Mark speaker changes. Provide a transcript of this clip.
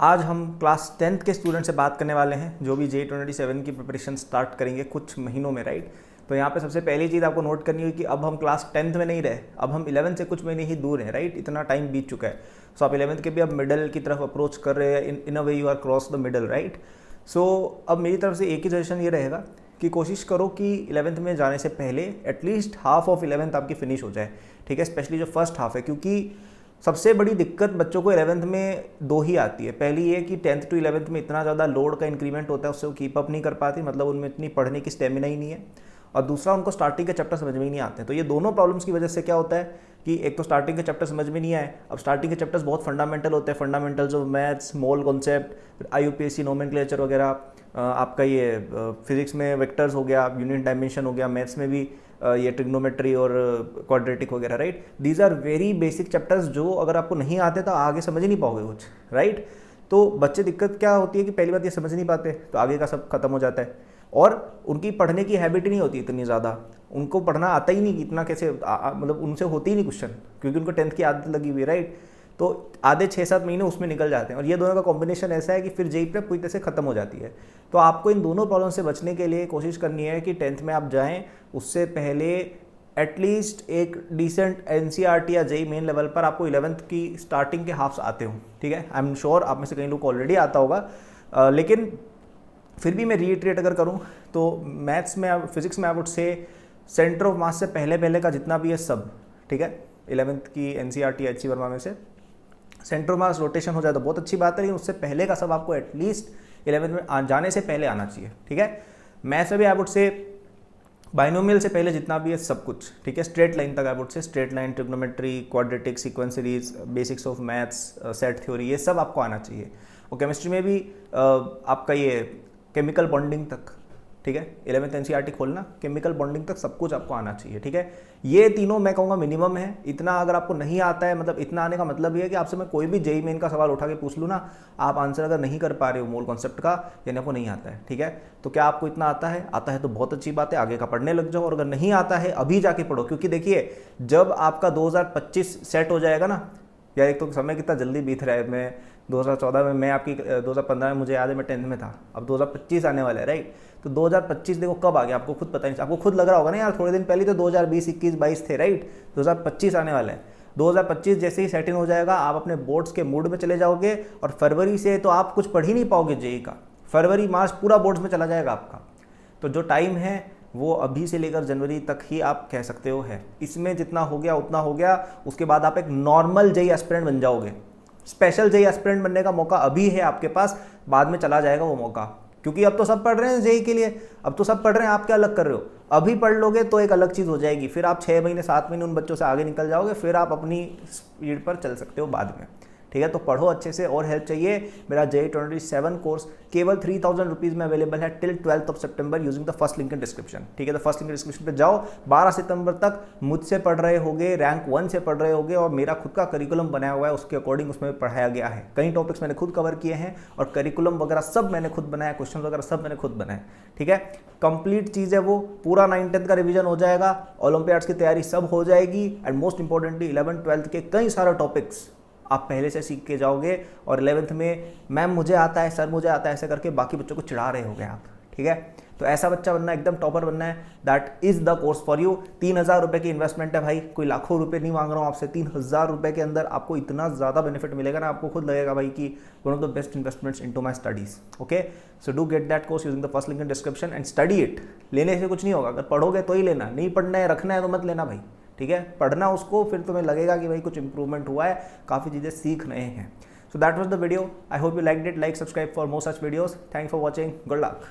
Speaker 1: आज हम class 10th के स्टूडेंट से बात करने वाले हैं जो भी JEE 2027 की प्रिपरेशन स्टार्ट करेंगे कुछ महीनों में, राइट। तो यहाँ पे सबसे पहली चीज़ आपको नोट करनी होगी कि अब हम क्लास 10th में नहीं रहे, अब हम 11th से कुछ महीने ही दूर हैं, राइट। इतना टाइम बीत चुका है। सो आप 11th के भी अब मिडल की तरफ अप्रोच कर रहे हैं, in a way you are cross the middle, right. So अब मेरी तरफ से एक ही सजेशन ये रहेगा कि कोशिश करो कि 11th में जाने से पहले एटलीस्ट हाफ ऑफ 11th आपकी फिनिश हो जाए, ठीक है। स्पेशली जो फर्स्ट हाफ है, क्योंकि सबसे बड़ी दिक्कत बच्चों को 11th में दो ही आती है। पहली ये कि 10th टू 11th में इतना ज़्यादा लोड का इंक्रीमेंट होता है, उससे वो कीप अप नहीं कर पाती, मतलब उनमें इतनी पढ़ने की स्टेमिना ही नहीं है। और दूसरा, उनको स्टार्टिंग के चैप्टर समझ में ही नहीं आते। तो ये दोनों प्रॉब्लम्स की वजह से क्या होता है कि एक तो स्टार्टिंग के चैप्टर समझ में नहीं आए। अब स्टार्टिंग के चैप्टर्स बहुत फंडामेंटल होते हैं, fundamentals of maths, mole concept, IUPAC nomenclature वगैरह। आपका ये फिजिक्स में वेक्टर्स हो गया, यूनिट डायमेंशन हो गया, मैथ्स में भी ये ट्रिग्नोमेट्री और क्वाड्रेटिक वगैरह, right. These are very basic chapters जो अगर आपको नहीं आते तो आगे समझ ही नहीं पाओगे कुछ, राइट। तो बच्चे दिक्कत क्या होती है कि पहली बात ये समझ नहीं पाते, तो आगे का सब खत्म हो जाता है। और उनकी पढ़ने की हैबिट ही नहीं होती इतनी ज़्यादा, उनको पढ़ना आता ही नहीं कि इतना कैसे मतलब उनसे होती ही नहीं क्वेश्चन, क्योंकि उनको 10th की आदत लगी हुई, राइट। तो आधे 6-7 महीने उसमें निकल जाते हैं और ये दोनों का कॉम्बिनेशन ऐसा है कि फिर JEE प्रेप पूरी तरह से खत्म हो जाती है। तो आपको इन दोनों प्रॉब्लम से बचने के लिए कोशिश करनी है कि 10th में आप जाएं, उससे पहले एटलीस्ट एक डिसेंट NCERT या JEE मेन लेवल पर आपको 11th की स्टार्टिंग के हाफ्स आते हो, ठीक है। आई एम श्योर आप में से कई लोग ऑलरेडी आता होगा, लेकिन फिर भी मैं रीइटरेट अगर करूं तो मैथ्स में, फिजिक्स में I would say centre of mass से पहले का जितना भी है सब, ठीक है। 11th की NCERT HC वर्मा में से सेंटर ऑफ मास रोटेशन हो जाए तो बहुत अच्छी बात है, लेकिन उससे पहले का सब आपको एटलीस्ट 11th में जाने से पहले आना चाहिए, ठीक है। मैथ्स में भी आई वुड से बाइनोमियल से पहले जितना भी है सब कुछ, ठीक है। स्ट्रेट लाइन तक I would say, straight line, trigonometry, quadratic, sequence series, basics of maths, set theory, ये सब आपको आना चाहिए। और केमिस्ट्री में भी आपका ये केमिकल बॉन्डिंग तक, ठीक है। 11th NCERT खोलना, केमिकल बॉन्डिंग तक सब कुछ आपको आना चाहिए, ठीक है। ये तीनों मैं कहूँगा मिनिमम है। इतना अगर आपको नहीं आता है, मतलब इतना आने का मतलब ये है कि आपसे मैं कोई भी JEE मेन का सवाल उठा के पूछ लूँ ना, आप आंसर अगर नहीं कर पा रहे हो मोल कॉन्सेप्ट का, यानी आपको नहीं आता है, ठीक है। तो क्या आपको इतना आता है? आता है तो बहुत अच्छी बात है, आगे का पढ़ने लग जाओ। और अगर नहीं आता है अभी जाके पढ़ो, क्योंकि देखिए जब आपका 2025 सेट हो जाएगा ना, यार एक तो समय कितना जल्दी बीत रहा है। मैं 2014 में, मैं आपकी 2015 में, मुझे याद है मैं 10th में था, अब 2025 आने वाला है, राइट। तो 2025 देखो कब आ गया आपको खुद पता नहीं, आपको खुद लग रहा होगा ना यार थोड़े दिन पहले तो 2020, 21, 22 थे, राइट। 2025 आने वाला है। 2025 जैसे ही सेट इन हो जाएगा, आप अपने बोर्ड्स के मूड में चले जाओगे और फरवरी से तो आप कुछ पढ़ ही नहीं पाओगे JEE का। फरवरी मार्च पूरा बोर्ड्स में चला जाएगा आपका। तो जो टाइम है वो अभी से लेकर जनवरी तक ही आप कह सकते हो है। इसमें जितना हो गया उतना हो गया, उसके बाद आप एक नॉर्मल JEE एस्पिरेंट बन जाओगे। स्पेशल JEE एस्पिरेंट बनने का मौका अभी है आपके पास, बाद में चला जाएगा वो मौका, क्योंकि अब तो सब पढ़ रहे हैं JEE के लिए, अब तो सब पढ़ रहे हैं, आप क्या अलग कर रहे हो। अभी पढ़ लोगे तो एक अलग चीज़ हो जाएगी, फिर आप 6 महीने 7 महीने उन बच्चों से आगे निकल जाओगे, फिर आप अपनी स्पीड पर चल सकते हो बाद में, ठीक है। तो पढ़ो अच्छे से। और हेल्प चाहिए, मेरा JEE 2027 कोर्स केवल 3000 रुपीज़ में अवेलेबल है till 12th September using the first link in description, ठीक है। तो फर्स्ट लिंक डिस्क्रिप्शन पे जाओ। 12 सितंबर तक मुझसे पढ़ रहे होगे, रैंक 1 से पढ़ रहे होगे, और मेरा खुद का करिकुलम बनाया हुआ है, उसके अकॉर्डिंग उसमें पढ़ाया गया है। कई टॉपिक्स मैंने खुद कवर किए हैं और करिकुलम वगैरह सब मैंने खुद बनाया, क्वेश्चन वगैरह सब मैंने खुद बनाए, ठीक है। कंप्लीट चीज़ है वो, पूरा 9th-10th का रिवीजन हो जाएगा, ओलंपियाड्स की तैयारी सब हो जाएगी, एंड मोस्ट इंपॉर्टेंटली 11th-12th के कई सारे टॉपिक्स आप पहले से सीख के जाओगे। और 11th में मैम मुझे आता है, सर मुझे आता है, ऐसे करके बाकी बच्चों को चिढ़ा रहे होगे आप, ठीक है। तो ऐसा बच्चा बनना, एकदम टॉपर बनना है, that is the course for you. 3000 रुपये की इन्वेस्टमेंट है भाई, कोई लाखों रुपए नहीं मांग रहा हूँ आपसे। 3000 रुपये के अंदर आपको इतना ज़्यादा बेनिफिट मिलेगा ना, आपको खुद लगेगा भाई कि one of the best investments into my studies, okay. So do get that course using the first link in description and study it. लेने से कुछ नहीं होगा, अगर पढ़ोगे तो ही लेना, नहीं पढ़ना है, रखना है तो मत लेना भाई, ठीक है। पढ़ना उसको, फिर तुम्हें लगेगा कि भाई कुछ इंप्रूवमेंट हुआ है, काफ़ी चीज़ें सीख रहे हैं। So that was the video, I hope you liked it. Like, subscribe for more such videos. Thanks for watching, good luck.